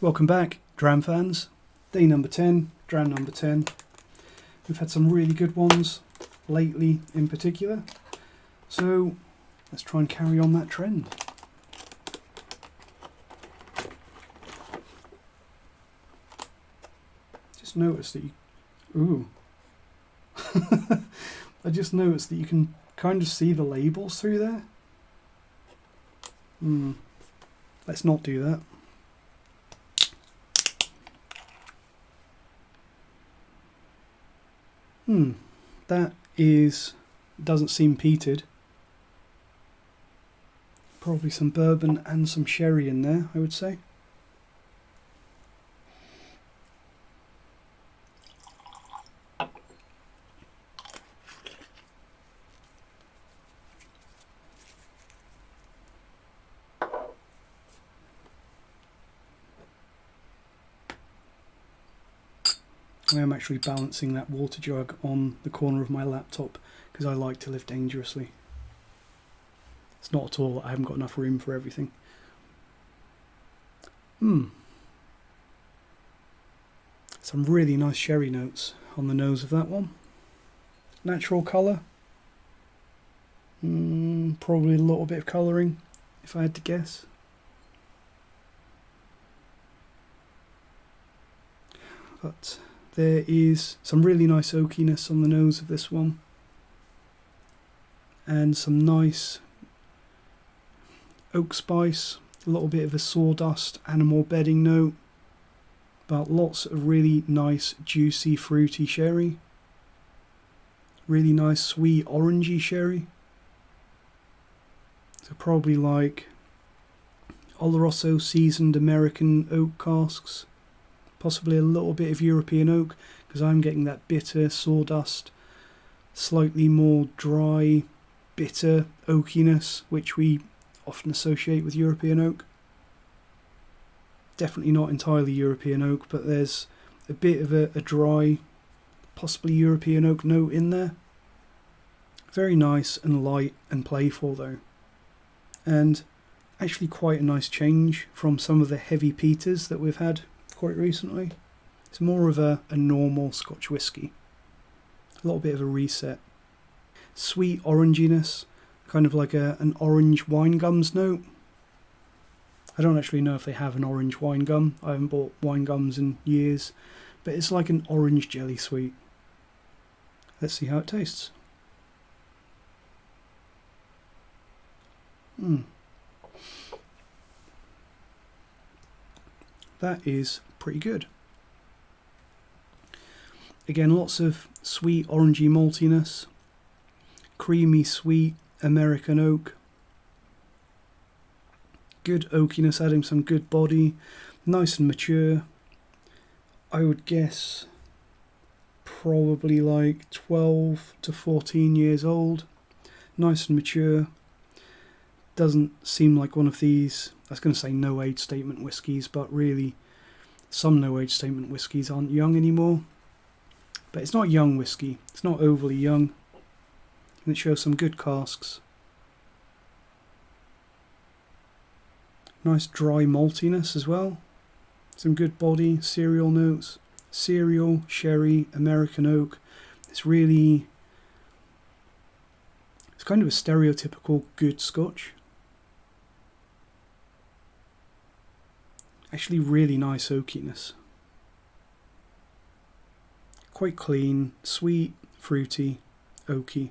Welcome back, Dram fans. Day number 10, Dram number 10. We've had some really good ones lately in particular, so let's try and carry on that trend. Just noticed that I just noticed that you can kind of see the labels through there. Let's not do that. That doesn't seem peated. Probably some bourbon and some sherry in there, I would say. I am actually balancing that water jug on the corner of my laptop because I like to live dangerously. It's not at all that I haven't got enough room for everything. Some really nice sherry notes on the nose of that one. Natural colour. Probably a little bit of colouring, if I had to guess. But there is some really nice oakiness on the nose of this one, and some nice oak spice, a little bit of a sawdust animal bedding note, but lots of really nice juicy fruity sherry, really nice sweet orangey sherry. So probably like Oloroso seasoned American oak casks. Possibly a little bit of European oak, because I'm getting that bitter sawdust, slightly more dry, bitter oakiness, which we often associate with European oak. Definitely not entirely European oak, but there's a bit of a dry, possibly European oak note in there. Very nice and light and playful though. And actually quite a nice change from some of the heavy peaters that we've had quite recently. It's more of a normal Scotch whisky. A little bit of a reset. Sweet oranginess, kind of like an orange wine gums note. I don't actually know if they have an orange wine gum. I haven't bought wine gums in years, but it's like an orange jelly sweet. Let's see how it tastes. That is pretty good. Again, lots of sweet orangey maltiness, creamy sweet American oak, good oakiness, adding some good body, nice and mature. I would guess probably like 12 to 14 years old, nice and mature. Doesn't seem like one of these, I was going to say no age statement whiskies, but really some no age statement whiskies aren't young anymore. But it's not young whiskey, it's not overly young, and it shows some good casks. Nice dry maltiness as well, some good body, cereal notes, cereal, sherry, American oak. It's kind of a stereotypical good Scotch. Actually really nice oakiness. Quite clean, sweet, fruity, oaky.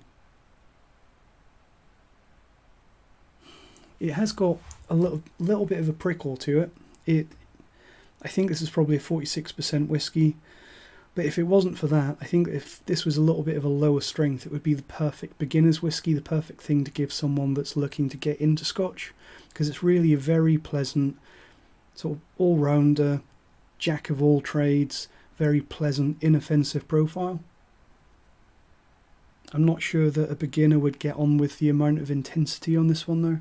It has got a little bit of a prickle to it. I think this is probably a 46% whiskey, but if it wasn't for that, I think if this was a little bit of a lower strength, it would be the perfect beginner's whiskey, the perfect thing to give someone that's looking to get into Scotch, because it's really a very pleasant, sort of all-rounder, jack of all trades, very pleasant, inoffensive profile. I'm not sure that a beginner would get on with the amount of intensity on this one though.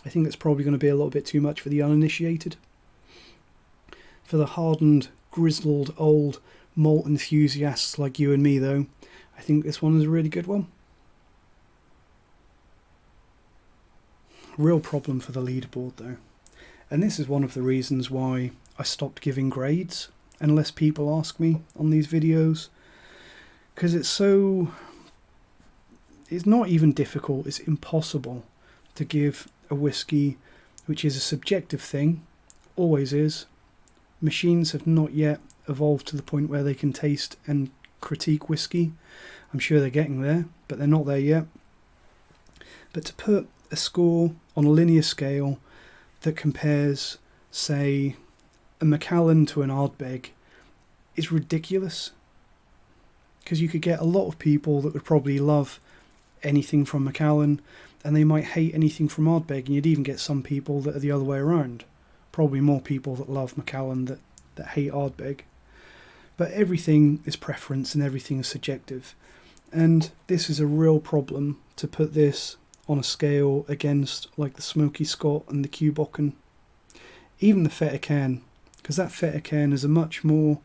I think that's probably going to be a little bit too much for the uninitiated. For the hardened, grizzled, old malt enthusiasts like you and me though, I think this one is a really good one. Real problem for the leaderboard though. And this is one of the reasons why I stopped giving grades unless people ask me on these videos. Because it's not even difficult, it's impossible to give a whiskey, which is a subjective thing, always is. Machines have not yet evolved to the point where they can taste and critique whiskey. I'm sure they're getting there, but they're not there yet. But to put a score on a linear scale that compares, say, a Macallan to an Ardbeg is ridiculous. Because you could get a lot of people that would probably love anything from Macallan, and they might hate anything from Ardbeg, and you'd even get some people that are the other way around. Probably more people that love Macallan that hate Ardbeg. But everything is preference and everything is subjective. And this is a real problem to put this on a scale against like the Smoky Scot and the Bocan. Even the Fettercairn, because that Fettercairn is a much more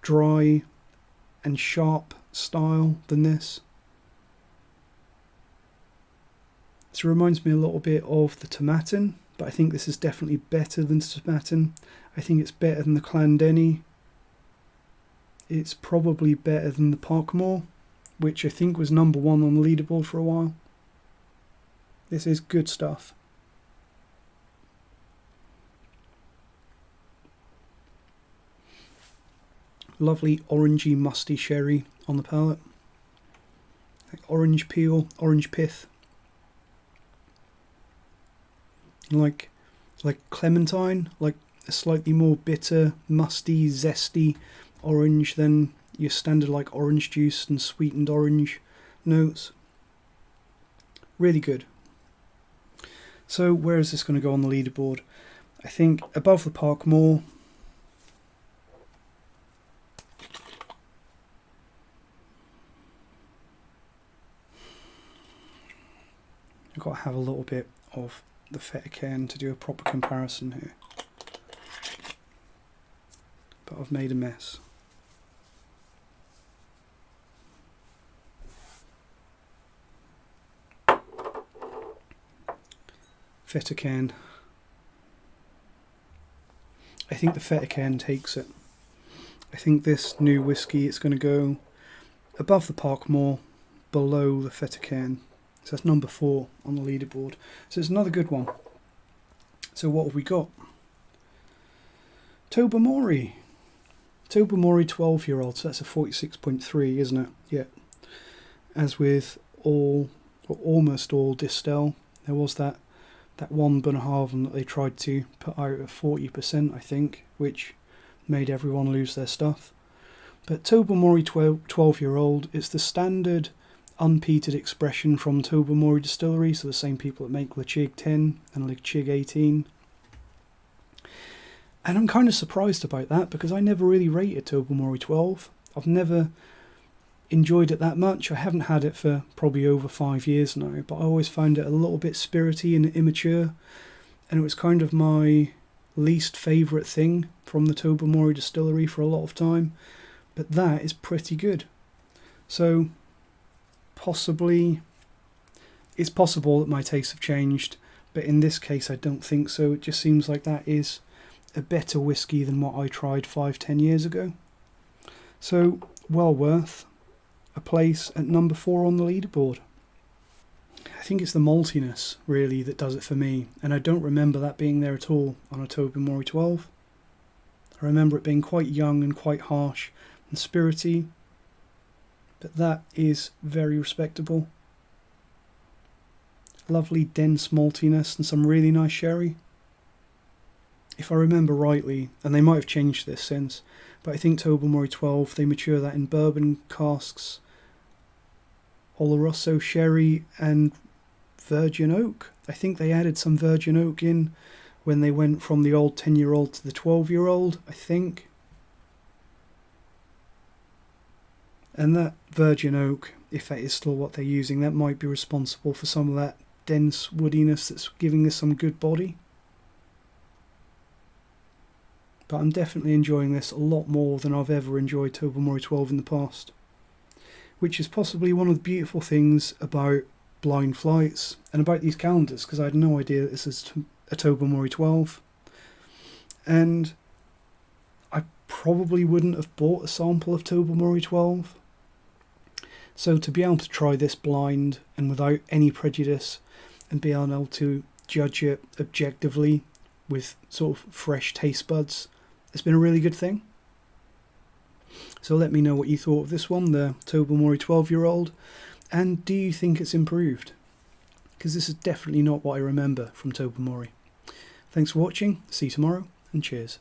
dry and sharp style than this. This reminds me a little bit of the Tomatin, but I think this is definitely better than Tomatin. I think it's better than the Denny. It's probably better than the Parkmore, which I think was number 1 on the leaderboard for a while. This is good stuff. Lovely orangey musty sherry on the palate. Like orange peel, orange pith. Like clementine, like a slightly more bitter, musty, zesty orange than your standard like orange juice and sweetened orange notes. Really good. So where is this going to go on the leaderboard? I think above the Parkmore. I've got to have a little bit of the Fettercairn to do a proper comparison here. But I've made a mess. Fettercairn. I think the Fettercairn takes it. I think this new whiskey, it's going to go above the Parkmore, below the Fettercairn. So that's number 4 on the leaderboard. So it's another good one. So what have we got? Tobermory. Tobermory 12-year-old. So that's a 46.3, isn't it? Yeah. As with all, or almost all Distel, there was that one Bunnahabhain that they tried to put out at 40%, I think, which made everyone lose their stuff. But Tobermory 12-year-old, it's the standard unpeated expression from Tobermory Distillery, so the same people that make Lechig 10 and Lechig 18. And I'm kind of surprised about that, because I never really rated Tobermory 12. I've never enjoyed it that much. I haven't had it for probably over 5 years now, but I always found it a little bit spirity and immature, and it was kind of my least favourite thing from the Tobermory Distillery for a lot of time. But that is pretty good. So possibly, it's possible that my tastes have changed, but in this case I don't think so. It just seems like that is a better whiskey than what I tried 5-10 years ago. So well worth a place at number 4 on the leaderboard. I think it's the maltiness really that does it for me, and I don't remember that being there at all on a Tobermory 12. I remember it being quite young and quite harsh and spirity, but that is very respectable. Lovely dense maltiness and some really nice sherry. If I remember rightly, and they might have changed this since, but I think Tobermory 12, they mature that in bourbon casks, Oloroso sherry and virgin oak. I think they added some virgin oak in when they went from the old 10-year-old to the 12-year-old, I think. And that virgin oak, if that is still what they're using, that might be responsible for some of that dense woodiness that's giving this some good body. But I'm definitely enjoying this a lot more than I've ever enjoyed Tobermory 12 in the past. Which is possibly one of the beautiful things about blind flights and about these calendars, because I had no idea this is a Tobermory 12, and I probably wouldn't have bought a sample of Tobermory 12. So to be able to try this blind and without any prejudice and be able to judge it objectively with sort of fresh taste buds, it's been a really good thing. So let me know what you thought of this one, the Tobermory 12-year-old, and do you think it's improved? Because this is definitely not what I remember from Tobermory. Thanks for watching, see you tomorrow, and cheers.